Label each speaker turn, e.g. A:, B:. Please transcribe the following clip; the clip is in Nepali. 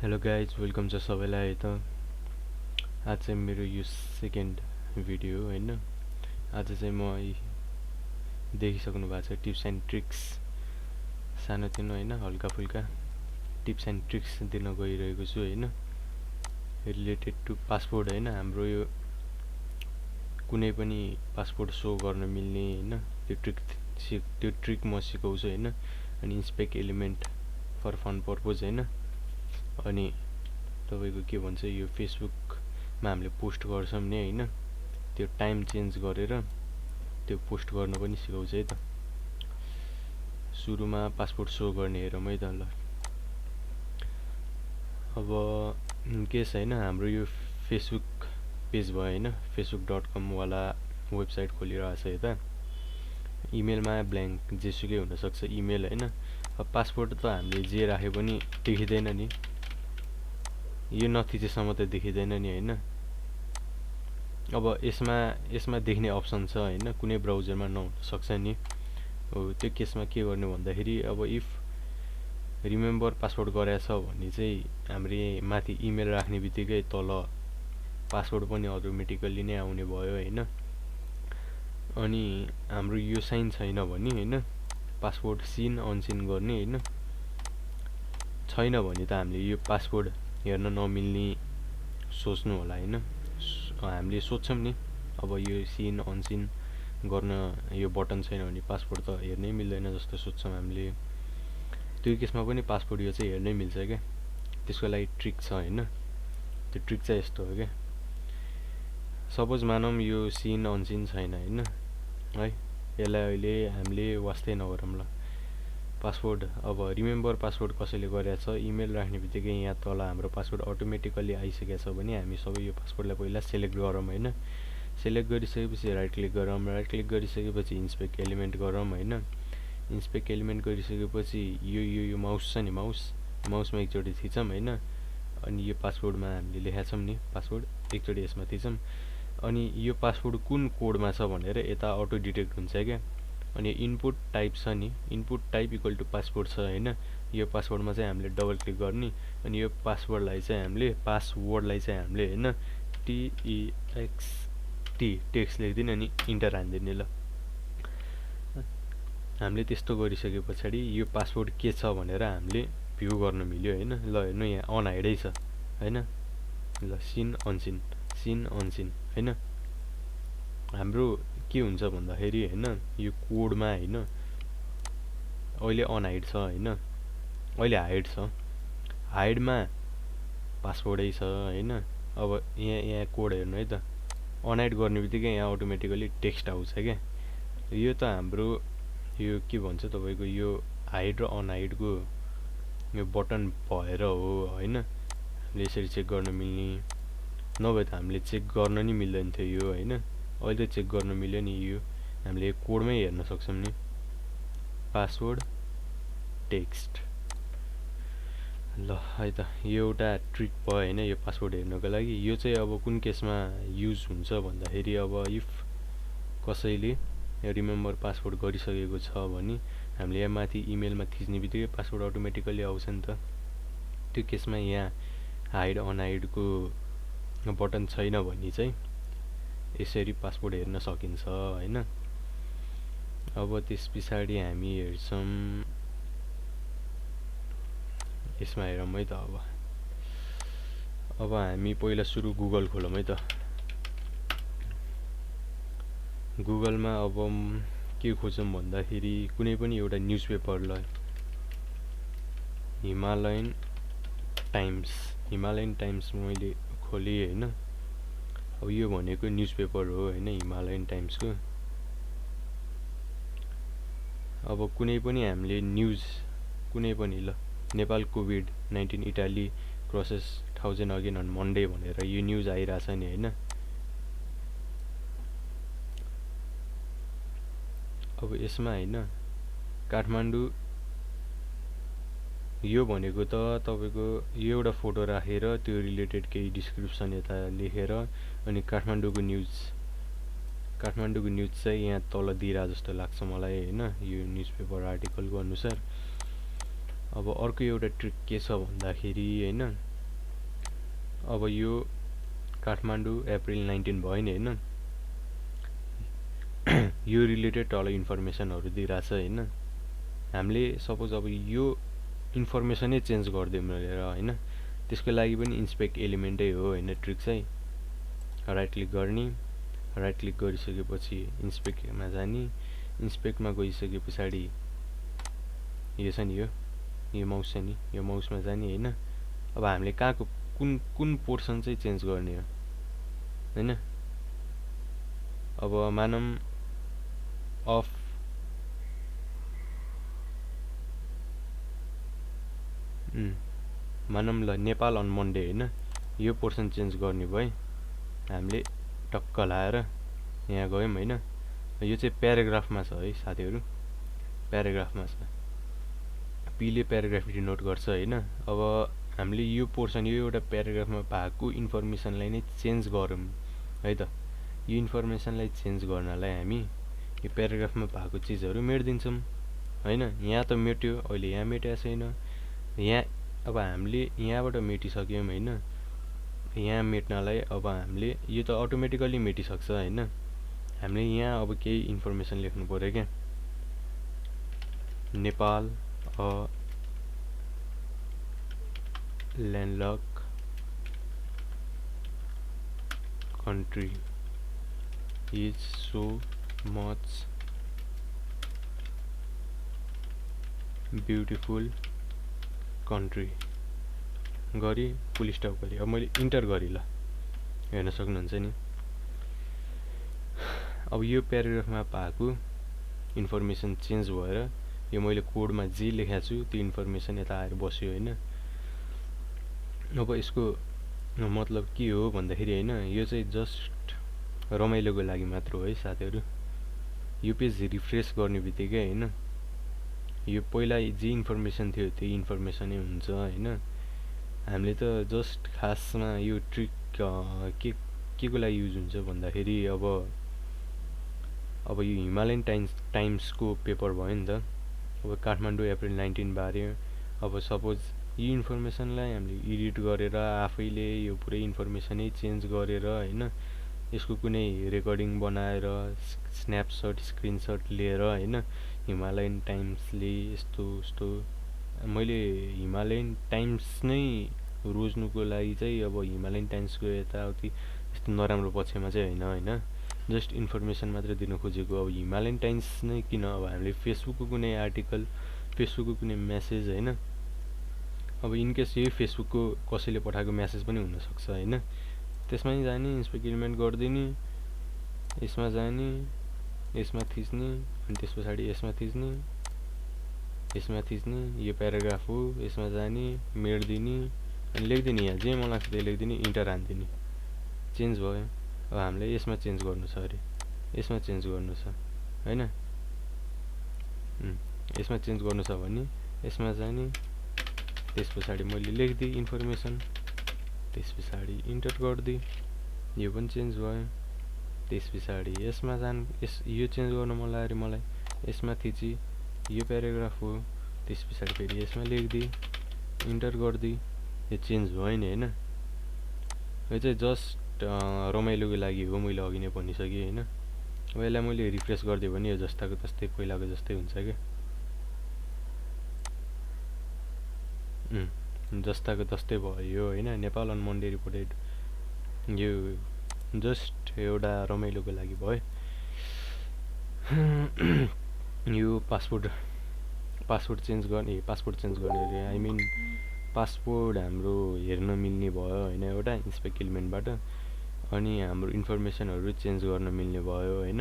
A: हेलो गाइज वेलकम छ सबैलाई त आज चाहिँ मेरो यो सेकेन्ड भिडियो हैन। आज चाहिँ म देखिसक्नु भएको छ टिप्स एन्ड ट्रिक्स सानोतिनो हैन हल्का फुल्का टिप्स एन्ड ट्रिक्स दिन गइरहेको छु हैन, रिलेटेड टु पासपोर्ट हैन। हाम्रो यो कुनै पनि पासपोर्ट सो गर्न मिल्ने हैन त्यो ट्रिक म सिकाउँछु हैन। अनि inspect element for fun purpose हैन। अनि तपाईको के भन्छ यो फेसबुकमा हामीले पोस्ट गर्छौं नि हैन, त्यो टाइम चेन्ज गरेर त्यो पोस्ट गर्न पनि सिकाउँछ है त। सुरुमा पासपोर्ट सो गर्ने हेरौँ है त ल। अब केस हैन, हाम्रो यो फेसबुक पेज भयो हैन, facebook.com वाला वेबसाइट खोलिरहेको छ यता। इमेलमा ब्ल्याङ्क जेसुकै हुन सक्छ इमेल हैन। अब पासपोर्ट त हामीले जे राखे पनि देखिदैन नि, यो नथिचेसम्म त देखिदैन नि हैन। अब यसमा देख्ने अप्सन छ हैन, कुनै ब्राउजरमा नहुन सक्छ नि। त्यो केसमा के गर्ने भन्दाखेरि अब इफ रिमेम्बर पासवर्ड गरेछ भने चाहिँ हामीले माथि इमेल राख्ने बित्तिकै तल पासवर्ड पनि अटोमेटिकली नै आउने भयो हैन। अनि हाम्रो यो साइन छैन भने हैन, पासवर्ड सिन अनसिन गर्ने हैन। छैन भने त हामीले यो पासवर्ड हेर्न नमिल्ने सोच्नु होला हैन। हामीले सोच्छौं नि अब यो सिन अनसिन गर्न यो बटन छैन भने पासपोर्ट त हेर्नै मिल्दैन जस्तो सोच्छौं हामीले। त्यो केसमा पनि पासपोर्ट यो चाहिँ हेर्नै मिल्छ के। त्यसको लागि ट्रिक छ हैन। त्यो ट्रिक चाहिँ यस्तो हो के, सपोज मानौं यो सिन अनसिन छैन हैन है, यसलाई अहिले हामीले वास्तै नगरौँ ल। पासवर्ड अब रिमेम्बर पासवर्ड कसैले गरेछ इमेल राख्ने बित्तिकै यहाँ तल हाम्रो पासवर्ड अटोमेटिकली आइसकेछ भने हामी सबै यो पासवर्डलाई पहिला सेलेक्ट गरौँ हैन। सेलेक्ट गरिसकेपछि राइट क्लिक गरौँ, राइट क्लिक गरिसकेपछि इन्स्पेक्ट एलिमेन्ट गरौँ हैन। इन्स्पेक्ट एलिमेन्ट गरिसकेपछि यो माउस छ नि, माउसमा एकचोटि थिचौँ हैन। अनि यो पासवर्डमा हामीले लेखेका छौं नि पासवर्ड, एकचोटि यसमा थिचौँ। अनि यो पासवर्ड कुन कोडमा छ भनेर यता अटो डिटेक्ट हुन्छ क्या। अनि इनपुट टाइप छ नि, input type equal to password छ हैन। यो पासवर्डमा चाहिँ हामीले डबल क्लिक गर्ने अनि यो पासवर्डलाई चाहिँ हामीले हैन TEXT टेक्स्ट लेख्दिने अनि इन्टर हान्दिने ल। हामीले त्यस्तो गरिसके पछाडि यो पासवर्ड के छ भनेर हामीले भ्यू गर्न मिल्यो हैन। ल हेर्नु यहाँ अनहाइडै छ हैन। ल सिन अनसिन हैन। हाम्रो के हुन्छ भन्दाखेरि हैन, यो कोडमा हैन अहिले अनहाइड छ हैन, अहिले हाइड छ। हाइडमा पासवर्डै छ हैन। अब यहाँ कोड हेर्नु है त, अनहाइड गर्ने बित्तिकै यहाँ अटोमेटिकली टेक्स्ट आउँछ क्या। यो त हाम्रो यो के भन्छ तपाईको यो हाइड र अनहाइडको यो बटन भएर हो हैन। हामीले यसरी चेक गर्न मिल्ने, नभए त हामीले चेक गर्न नि मिल्दैन थियो यो हैन। अहिले चेक गर्न मिल्यो नि, यो हामीले कोडमै हेर्न सक्छौं नि। पासवर्ड टेक्स्ट ल है त, यो एउटा ट्रिक भयो हैन यो पासवर्ड हेर्नको लागि। यो चाहिँ अब कुन केसमा युज हुन्छ भन्दाखेरि अब इफ कसैले रिमेम्बर पासवर्ड गरिसकेको छ भने हामीले यहाँ माथि इमेलमा थिच्ने बित्तिकै पासवर्ड अटोमेटिकली आउँछ नि त। त्यो केसमा यहाँ हाइड अनहाइडको बटन छैन भने चाहिँ यसरी पासवर्ड हेर्न सकिन्छ हैन। अब त्यस पछाडि हामी हेर्छौं यसमा हेरौँ है त। अब हामी पहिला सुरु गुगल खोलौँ है त। गुगलमा अब के खोजौँ भन्दाखेरि कुनै पनि एउटा न्युजपेपरलाई हिमालयन टाइम्स मैले खोलेँ हैन। अब यो भनेको न्युजपेपर हो हैन, हिमालयन टाइम्सको। अब कुनै पनि हामीले न्युज कुनै पनि ल, नेपाल कोभिड-19 Italy crosses 1000 again on Monday भनेर यो न्युज आइराछ नि हैन। अब यसमा हैन काठमाडौँ यो भनेको त तपाईको यो एउटा फोटो राखेर त्यो रिलेटेड केही डिस्क्रिप्सन यता लेखेर अनि काठमाडौँको न्युज चाहिँ यहाँ तल दिइरा जस्तो लाग्छ मलाई हैन, यो न्युजपेपर आर्टिकलको अनुसार। अब अर्को एउटा ट्रिक के छ भन्दाखेरि हैन, अब यो काठमाडौँ अप्रिल 19 भयो नि हैन यो रिलेटेड तल इन्फर्मेसनहरु दिइराछ हैन हामीले सपोज अब यो इन्फर्मेसनै चेन्ज गर्दियौं भनेर हैन त्यसको लागि पनि इन्स्पेक्ट एलिमेन्टै हो हैन ट्रिक चाहिँ राइट क्लिक गर्ने राइट क्लिक गरिसकेपछि इन्स्पेक्टमा जाने इन्स्पेक्टमा गइसके पछाडी यो छ नि यो माउस छ नि यो माउसमा जाने हैन अब हामीले कहाँको कुन पोर्सन चाहिँ चेन्ज गर्ने हो हैन अब मानम अफ मानम ल नेपाल अन मन्डे हैन यो पोर्सन चेन्ज गर्ने भए हामीले टक्क लाएर यहाँ गयौं हैन यो चाहिँ प्याराग्राफमा छ है साथीहरु प्याराग्राफमा छ पीले प्याराग्राफ डिनोट गर्छ हैन अब हामीले यो पोर्सन यो एउटा प्याराग्राफमा भएको इन्फर्मेसनलाई नै चेन्ज गरौँ है त यो इन्फर्मेसनलाई चेन्ज गर्नलाई हामी यो प्याराग्राफमा भएको चीजहरु मेट्दिन्छौं हैन यहाँ त मेट्यो अहिले यहाँ मेटेको छैन यहाँ अब हामीले यहाँबाट मेटिसक्यौं हैन यहाँ मेट्नलाई अब हामीले यो त अटोमेटिकली मेटिसक्छ हैन हामीले यहाँ अब केही इन्फर्मेसन लेख्नु पर्यो के Nepal a landlocked country is so much beautiful country गरी फुल स्टप गरी अब मैले इन्टर गरी ल हेर्न सक्नुहुन्छ नि अब यो प्याराग्राफमा पाएको इन्फर्मेसन चेन्ज भएर यो मैले कोडमा जे लेखेको छु त्यो इन्फर्मेसन यता आएर बस्यो हैन अब यसको मतलब के हो भन्दाखेरि हैन यो चाहिँ जस्ट रमाइलोको लागि मात्र हो है साथीहरु यो पेज रिफ्रेश गर्ने बित्तिकै हैन यो पहिला जे इन्फर्मेसन थियो त्यही इन्फर्मेसनै हुन्छ हैन हामीले त जस्ट खासमा यो ट्रिक के को लागि युज हुन्छ भन्दाखेरि अब यो हिमालयन टाइम्सको पेपर भयो नि त अब काठमाडौँ अप्रिल 19 बारे अब सपोज यो इन्फर्मेसनलाई हामीले एडिट गरेर आफैले यो पुरै इन्फर्मेसनै चेन्ज गरेर हैन यसको कुनै रेकर्डिङ बनाएर स्न्यापशट स्क्रिनशट लिएर हैन हिमालयन टाइम्सले यस्तो मैले हिमालयन टाइम्स नै रोज्नुको लागि चाहिँ अब हिमालयन टाइम्सको यताउति यस्तो नराम्रो पक्षमा चाहिँ हैन जस्ट इन्फर्मेसन मात्र दिन खोजेको अब हिमालयन टाइम्स नै किन अब हामीले फेसबुकको कुनै आर्टिकल फेसबुकको कुनै मेसेज हैन अब इन केस यही फेसबुकको कसैले पठाएको मेसेज पनि हुन सक्छ हैन त्यसमा नि जाने इन्स्पेक्टमेन्ट गर्दिने यसमा जाने यसमा थिच्ने अनि त्यसपछि यसमा थिच्ने यो प्याराग्राफ हो यसमा जाने मेट्दिने अनि लेख्दिने यहाँ जे मन लाग्छ त्यही लेख्दिने इन्टर हान्दिने चेन्ज भयो अब हामीले यसमा चेन्ज गर्नु छ अरे यसमा चेन्ज गर्नु छ हैन यसमा चेन्ज गर्नु छ भने यसमा जाने त्यसपछि मैले लेख्दिए इन्फर्मेसन त्यसपछि इन्टर गर्दिए यो पनि चेन्ज भयो त्यसपछि यसमा यो चेन्ज गर्न मन लाग्यो मलाई यसमा थिची यो प्याराग्राफ हो त्यसपछि फेरि यसमा लेख्दिए इन्टर गर्दिए यो चेन्ज भयो नि हैन यो चाहिँ जस्ट रमाइलोको लागि हो मैले अघि नै भनिसके हैन अब यसलाई मैले रिफ्रेश गर्दिए भने यो जस्ताको तस्तै पहिलाको जस्तै हुन्छ के जस्ताको तस्तै भयो हैन नेपाल अन मन्डे रिपोर्टेड यो जस्ट एउटा रमाइलोको लागि भयो यो पासवर्ड चेन्ज गर्ने आई मिन पासवर्ड हाम्रो हेर्न मिल्ने भयो हैन एउटा इन्स्पेक्ट एलिमेन्टबाट अनि हाम्रो इन्फर्मेसनहरु चेन्ज गर्न मिल्ने भयो हैन